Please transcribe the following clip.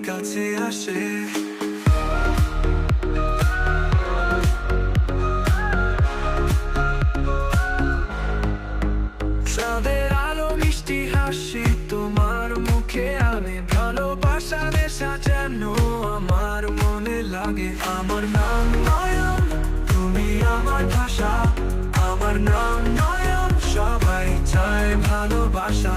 কাছে আসে। চাঁদের আলো মিষ্টি হাসি তোমার মুখে আনে, ভালোবাসা সাজানো আমার মনে লাগে। আমার নাম নয়ন, তুমি আমার ভাষা। আমার নাম নয়ন, সবাই চায় ভালোবাসা।